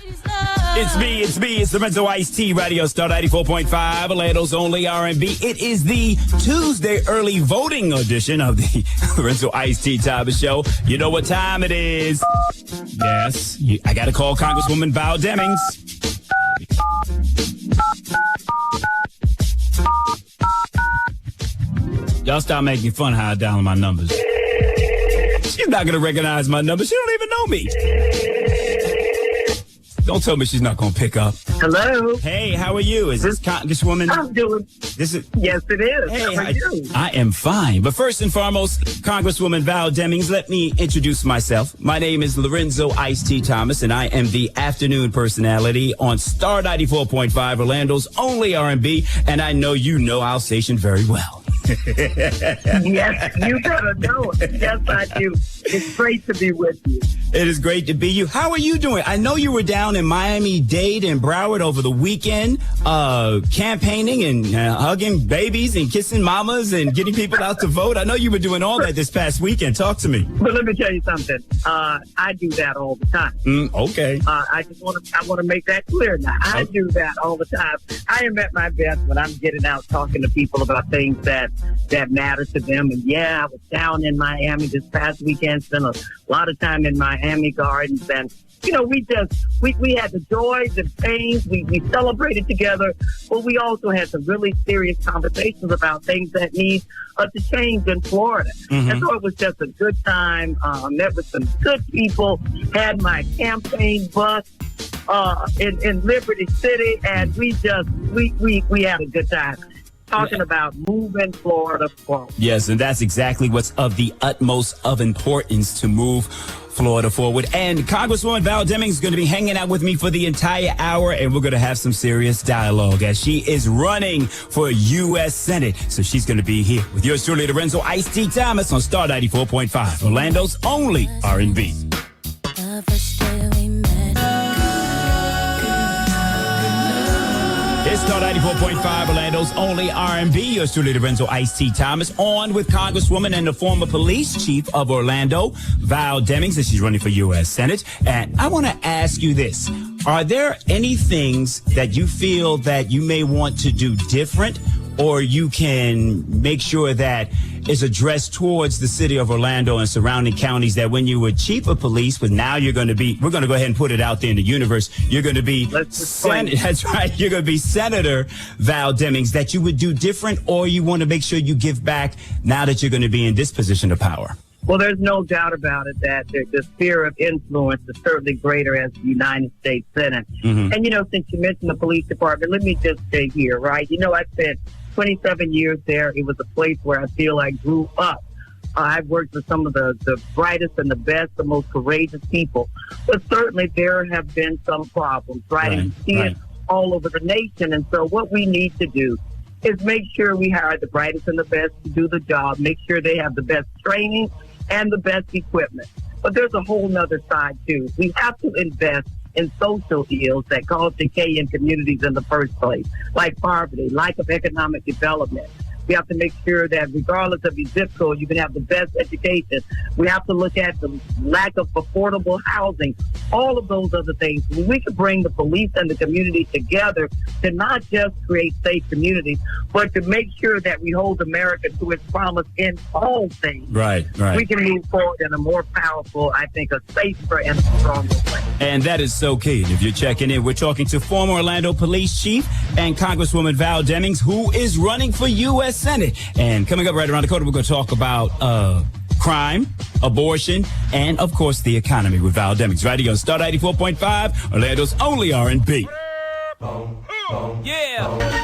It's me. It's Lorenzo Ice-T, Radio Star 94.5, Orlando's only R&B. It is the Tuesday early voting edition of the Lorenzo Ice-T Time Show. You know what time it is. Yes, I got to call Congresswoman Val Demings. Y'all stop making fun how I dial my numbers. She's not going to recognize my numbers. She don't even know me. Don't tell me she's not going to pick up. Hello. Hey, how are you? Is this Congresswoman? I'm doing. This is. Yes, it is. Hey, how are you? I am fine. But first and foremost, Congresswoman Val Demings, let me introduce myself. My name is Lorenzo Ice-T Thomas, and I am the afternoon personality on Star 94.5, Orlando's only R&B, and I know you know our station very well. Yes, you gotta know it. Yes, I do. It's great to be with you. It is great to be you. How are you doing? I know you were down in Miami-Dade and Broward over the weekend, campaigning and hugging babies and kissing mamas and getting people out to vote. I know you were doing all that this past weekend. Talk to me. But let me tell you something. I do that all the time. Okay. I want to make that clear now. I do that all the time. I am at my best when I'm getting out talking to people about things that matter to them. And yeah, I was down in Miami this past weekend, spent a lot of time in Miami Gardens, and you know, we had the joys and pains. We celebrated together, but we also had some really serious conversations about things that need to change in Florida. Mm-hmm. And so it was just a good time. Met with some good people. Had my campaign bus in Liberty City, and we had a good time. Talking about moving Florida forward. Yes, and that's exactly what's of the utmost of importance, to move Florida forward. And Congresswoman Val Demings is going to be hanging out with me for the entire hour, and we're going to have some serious dialogue as she is running for U.S. Senate. So she's going to be here with yours truly, Lorenzo Ice-T Thomas on Star 94.5, Orlando's only R&B. It's Star 94.5, Orlando's only R&B. Yours truly, Lorenzo Ice-T Thomas, on with Congresswoman and the former police chief of Orlando, Val Demings, and she's running for U.S. Senate. And I want to ask you this. Are there any things that you feel that you may want to do different, or you can make sure that is addressed towards the city of Orlando and surrounding counties, that when you were chief of police, but now we're going to go ahead and put it out there in the universe, you're going to be, that's right, you're going to be Senator Val Demings, that you would do different, or you want to make sure you give back now that you're going to be in this position of power? Well, there's no doubt about it that the sphere of influence is certainly greater as the United States Senate. Mm-hmm. And, you know, since you mentioned the police department, let me just say here, right? You know, I spent 27 years there. It was a place where I feel I grew up. I've worked with some of the brightest and the best, the most courageous people. But certainly there have been some problems, right? And you see it all over the nation. And so what we need to do is make sure we hire the brightest and the best to do the job, make sure they have the best training and the best equipment. But there's a whole nother side, too. We have to invest in social ills that cause decay in communities in the first place, like poverty, lack of economic development. We have to make sure that regardless of your zip code, you can have the best education. We have to look at the lack of affordable housing, all of those other things. We can bring the police and the community together to not just create safe communities, but to make sure that we hold America to its promise in all things. Right. We can move forward in a more powerful, I think, a safer and a stronger way. And that is so key. If you're checking in, we're talking to former Orlando Police Chief and Congresswoman Val Demings, who is running for U.S. Senate. And coming up right around the corner, we're going to talk about crime, abortion, and, of course, the economy with Val Demings. Right here on Star 94.5, Orlando's only R&B. Yeah.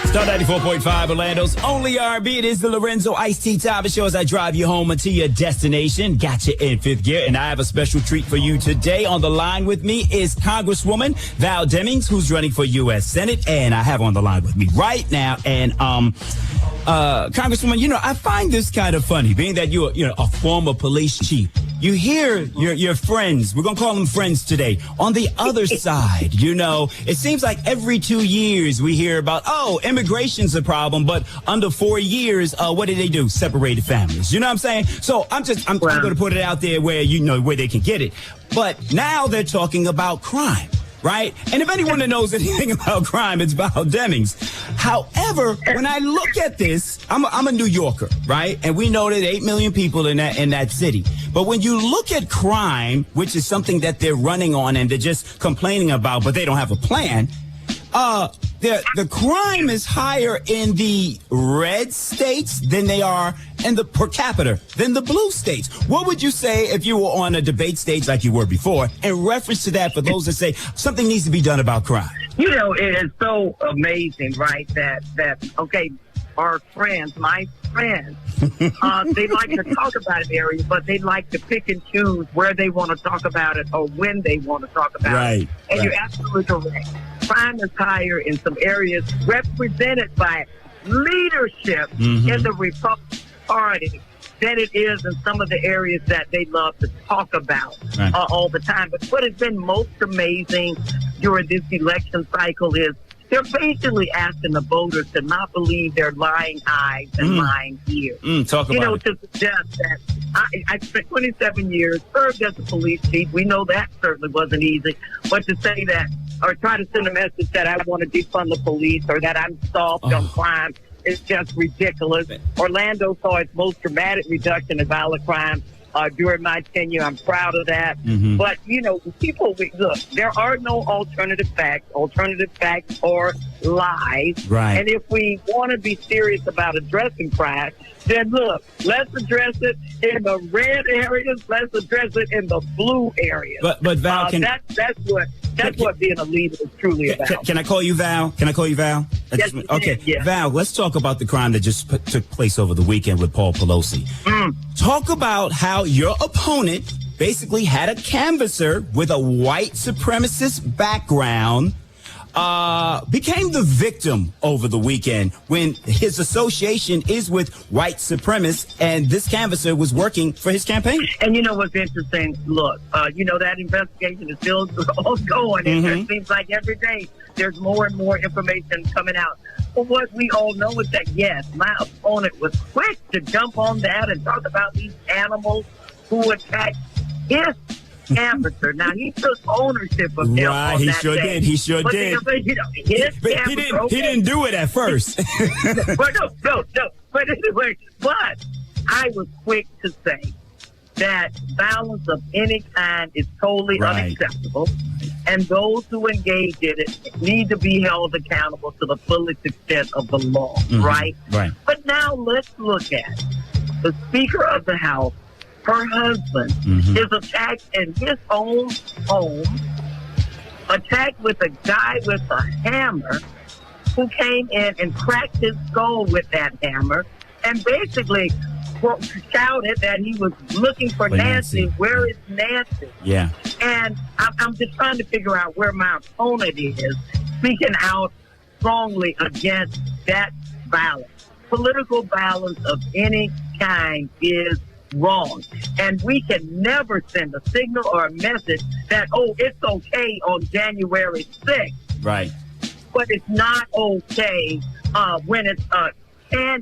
Star 94.5, Orlando's only R&B. It is the Lorenzo Ice-T Thomas Show as I drive you home until your destination. Got you in fifth gear, and I have a special treat for you today. On the line with me is Congresswoman Val Demings, who's running for U.S. Senate, and I have on the line with me right now. And Congresswoman, you know, I find this kind of funny, being that you're a former police chief. you hear your friends, we're going to call them friends today, on the other side. You know, it seems like every 2 years we hear about, immigration's a problem, but under 4 years, what did they do? Separated families. You know what I'm saying? So I'm going to put it out there where, where they can get it. But now they're talking about crime. Right? And if anyone that knows anything about crime, it's Val Demings. However, when I look at this, I'm a New Yorker, right? And we know that 8 million people in that city. But when you look at crime, which is something that they're running on and they're just complaining about, but they don't have a plan, the crime is higher in the red states than they are in the per capita than the blue states. What would you say if you were on a debate stage like you were before in reference to that for those that say something needs to be done about crime? You know, it is so amazing, right, that okay, our friends, my friends, they like to talk about an area, but they like to pick and choose where they want to talk about it or when they want to talk about it. And you're absolutely correct. Crime is higher in some areas represented by leadership in the Republican Party than it is in some of the areas that they love to talk about all the time. But what has been most amazing during this election cycle is they're basically asking the voters to not believe their lying eyes and lying ears. Talk about it. To suggest that I spent 27 years, served as a police chief. We know that certainly wasn't easy. But to say that or try to send a message that I want to defund the police or that I'm soft on crime is just ridiculous. Orlando saw its most dramatic reduction in violent crime during my tenure. I'm proud of that. But, people, look, there are no alternative facts. Alternative facts are lies. Right. And if we want to be serious about addressing crime, then look, let's address it in the red areas. Let's address it in the blue areas. But Val, that's what being a leader is truly about. Can I call you Val? Yes, okay. Yes. Val, let's talk about the crime that just took place over the weekend with Paul Pelosi. Talk about how your opponent basically had a canvasser with a white supremacist background became the victim over the weekend when his association is with white supremacists, and this canvasser was working for his campaign. And you know what's interesting? Look, that investigation is still ongoing. And it seems like every day there's more and more information coming out. But what we all know is that, yes, my opponent was quick to jump on that and talk about these animals who attacked his canvasser. Now, he took ownership of him on he that sure day. did. He sure did. He didn't do it at first. But no. But anyway, I was quick to say that violence of any kind is totally unacceptable, and those who engage in it need to be held accountable to the fullest extent of the law, right? But now let's look at the Speaker of the House. Her husband is attacked in his own home, attacked with a guy with a hammer who came in and cracked his skull with that hammer and basically shouted that he was looking for Nancy. Where is Nancy? Yeah. And I'm just trying to figure out where my opponent is speaking out strongly against that violence. Political violence of any kind is wrong. And we can never send a signal or a message that, it's okay on January 6th. Right. But it's not okay when it's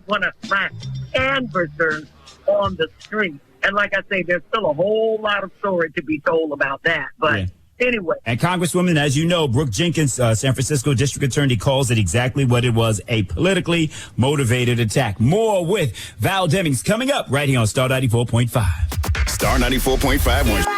one of my canvassers on the street. And like I say, there's still a whole lot of story to be told about that. But anyway. And Congresswoman, as you know, Brooke Jenkins, San Francisco District Attorney, calls it exactly what it was, a politically motivated attack. More with Val Demings coming up right here on Star 94.5. Star 94.5.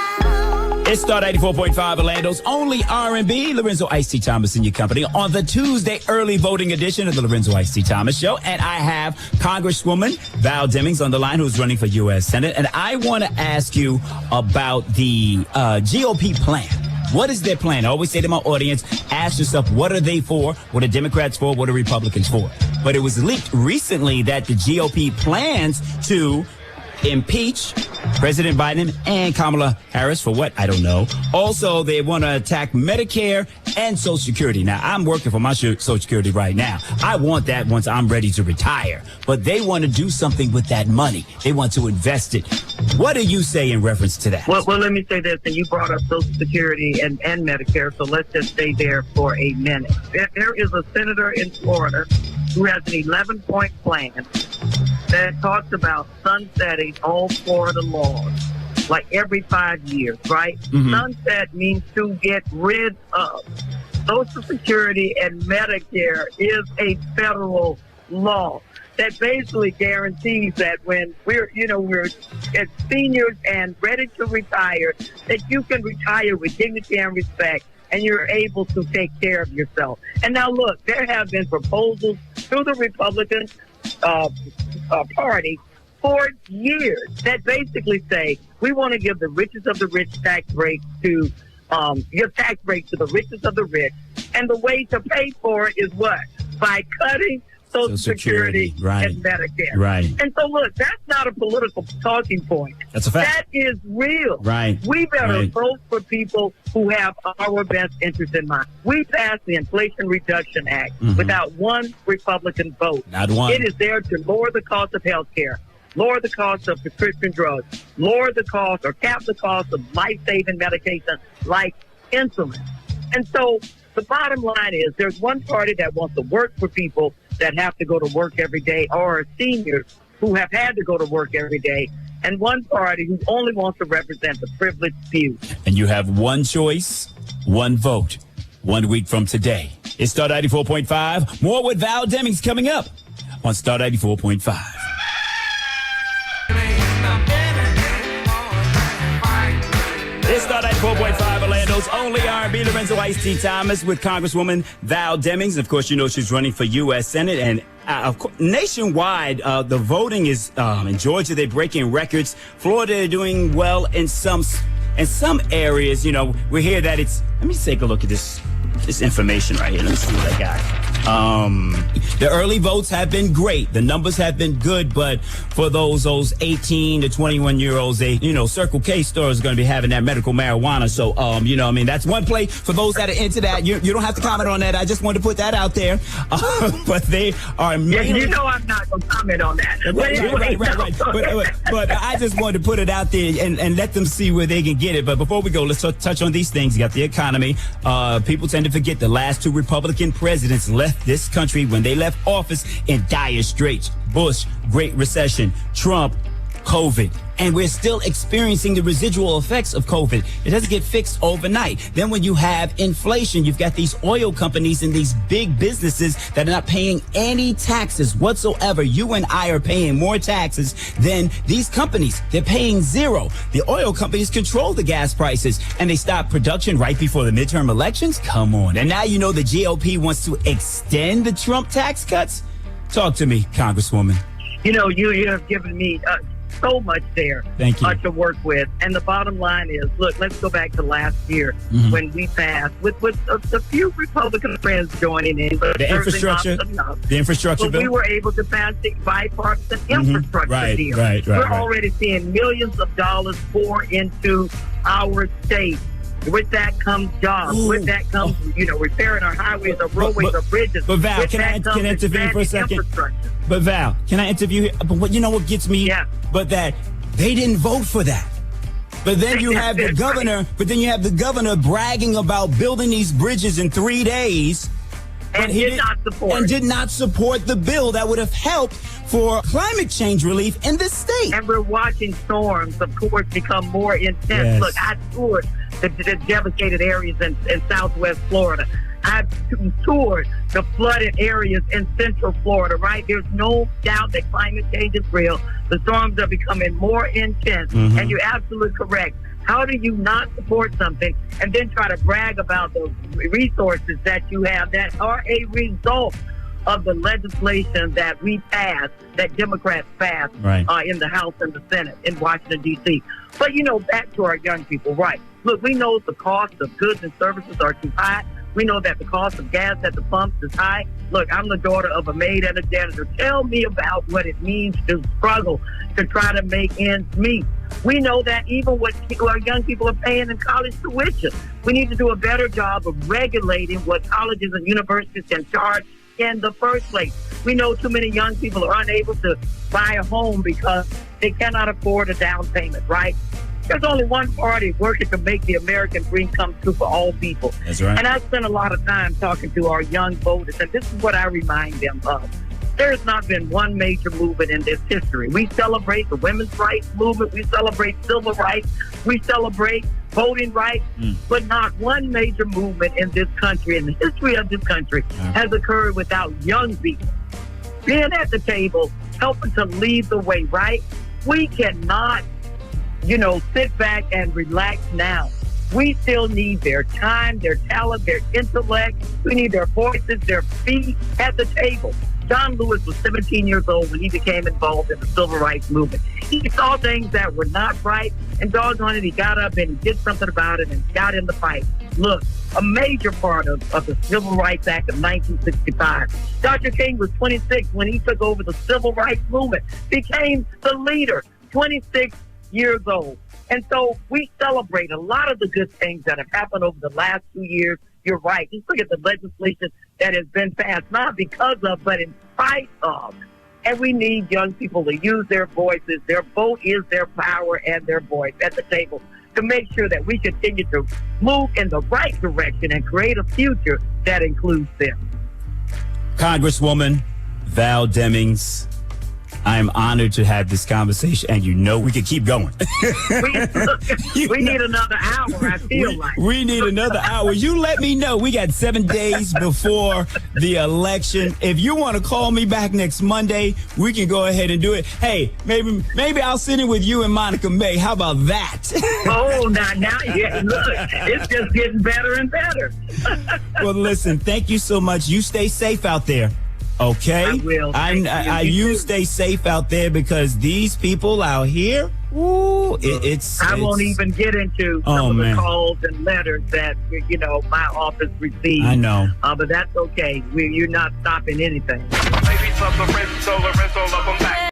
It's Star 94.5, Orlando's only R&B. Lorenzo Ice-T Thomas in your company on the Tuesday early voting edition of the Lorenzo Ice-T Thomas Show. And I have Congresswoman Val Demings on the line, who's running for U.S. Senate. And I want to ask you about the GOP plan. What is their plan? I always say to my audience, ask yourself, what are they for? What are Democrats for? What are Republicans for? But it was leaked recently that the GOP plans to impeach President Biden and Kamala Harris for what? I don't know. Also, they want to attack Medicare and Social Security. Now, I'm working for my Social Security right now. I want that once I'm ready to retire. But they want to do something with that money. They want to invest it. What do you say in reference to that? Well, let me say this. And you brought up Social Security and Medicare, so let's just stay there for a minute. There is a senator in Florida who has an 11-point plan that talks about sunsetting all Florida laws, like every 5 years, right? Mm-hmm. Sunset means to get rid of. Social Security and Medicare is a federal law that basically guarantees that when we're as seniors and ready to retire, that you can retire with dignity and respect, and you're able to take care of yourself. And now, look, there have been proposals through the Republican Party for years that basically say we want to give the richest of the rich tax breaks to give tax breaks to the richest of the rich, and the way to pay for it is what? By cutting Social Security right. and Medicare. Right. And so, look, that's not a political talking point. That's a fact. That is real. Right. We better right. vote for people who have our best interest in mind. We passed the Inflation Reduction Act without one Republican vote. Not one. It is there to lower the cost of health care, lower the cost of prescription drugs, lower the cost or cap the cost of life-saving medication like insulin. And so the bottom line is there's one party that wants to work for people that have to go to work every day, or seniors who have had to go to work every day, and one party who only wants to represent the privileged few. And you have one choice, one vote, 1 week from today. It's Star 94.5. More with Val Demings coming up on Star 94.5. It's Star 94.5, Orlando's only R&B. Lorenzo Ice-T Thomas with Congresswoman Val Demings. Of course, you know she's running for U.S. Senate. And of course, nationwide, the voting is in Georgia, they're breaking records. Florida, they're doing well in some areas. You know, we hear that it's... Let me take a look at this information right here. Let me see what I got. The early votes have been great. The numbers have been good, but for those 18 to 21-year-olds, Circle K store is going to be having that medical marijuana. So, that's one play for those that are into that. You don't have to comment on that. I just wanted to put that out there. But they are mainly... Yeah, I'm not going to comment on that. Right. But I just wanted to put it out there and let them see where they can get it. But before we go, let's touch on these things. You got the economy. People tend to forget the last two Republican presidents left this country when they left office in dire straits. Bush, Great Recession, Trump, COVID. And we're still experiencing the residual effects of COVID. It doesn't get fixed overnight. Then when you have inflation, you've got these oil companies and these big businesses that are not paying any taxes whatsoever. You and I are paying more taxes than these companies. They're paying zero. The oil companies control the gas prices, and they stop production right before the midterm elections? Come on. And now you know the GOP wants to extend the Trump tax cuts? Talk to me, Congresswoman. You have given me... so much there to work with. And the bottom line is, look, let's go back to last year when we passed with a few Republican friends joining in. The infrastructure bill. We were able to pass the bipartisan infrastructure deal. We're already seeing millions of dollars pour into our state. With that comes jobs. With that comes, repairing our highways, our roadways, our bridges. But Val, can I intervene for a second? But Val, can I interview here? But what gets me? Yeah. But that they didn't vote for that. But then you have the governor. But then you have the governor bragging about building these bridges in 3 days. And did not support the bill that would have helped for climate change relief in this state. And we're watching storms, of course, become more intense. Yes. Look, I toured the devastated areas in Southwest Florida. I've toured the flooded areas in Central Florida, right? There's no doubt that climate change is real. The storms are becoming more intense, and you're absolutely correct. How do you not support something and then try to brag about the resources that you have that are a result of the legislation that we passed, that Democrats passed in the House and the Senate in Washington, D.C.? But, back to our young people, right? Look, we know the cost of goods and services are too high. We know that the cost of gas at the pumps is high. Look, I'm the daughter of a maid and a janitor. Tell me about what it means to struggle to try to make ends meet. We know that even what our young people are paying in college tuition. We need to do a better job of regulating what colleges and universities can charge in the first place. We know too many young people are unable to buy a home because they cannot afford a down payment, right? There's only one party working to make the American dream come true for all people. That's right. And I spend a lot of time talking to our young voters, and this is what I remind them of. There has not been one major movement in this history. We celebrate the women's rights movement. We celebrate civil rights. We celebrate voting rights. But not one major movement in this country, in the history of this country, has occurred without young people being at the table, helping to lead the way, right? We cannot, sit back and relax now. We still need their time, their talent, their intellect. We need their voices, their feet at the table. John Lewis was 17 years old when he became involved in the civil rights movement. He saw things that were not right, and doggone it, he got up and he did something about it and got in the fight. Look, a major part of the Civil Rights Act of 1965. Dr. King was 26 when he took over the civil rights movement, became the leader, 26 years old. And so we celebrate a lot of the good things that have happened over the last 2 years. You're right. Just look at the legislation that has been passed, not because of, but in spite of. And we need young people to use their voices. Their vote is their power and their voice at the table to make sure that we continue to move in the right direction and create a future that includes them. Congresswoman Val Demings, I'm honored to have this conversation, and we can keep going. we need another hour, I feel like. We need another hour. You let me know. We got 7 days before the election. If you want to call me back next Monday, we can go ahead and do it. Hey, maybe I'll sit in with you and Monica May. How about that? Oh, now, yeah, look, it's just getting better and better. Well, listen, thank you so much. You stay safe out there. Okay, I will. You stay safe out there, because these people out here, I won't even get into some of the calls and letters that my office received. I know, but that's okay. You're not stopping anything. Ladies of Lorenzo, love 'em back.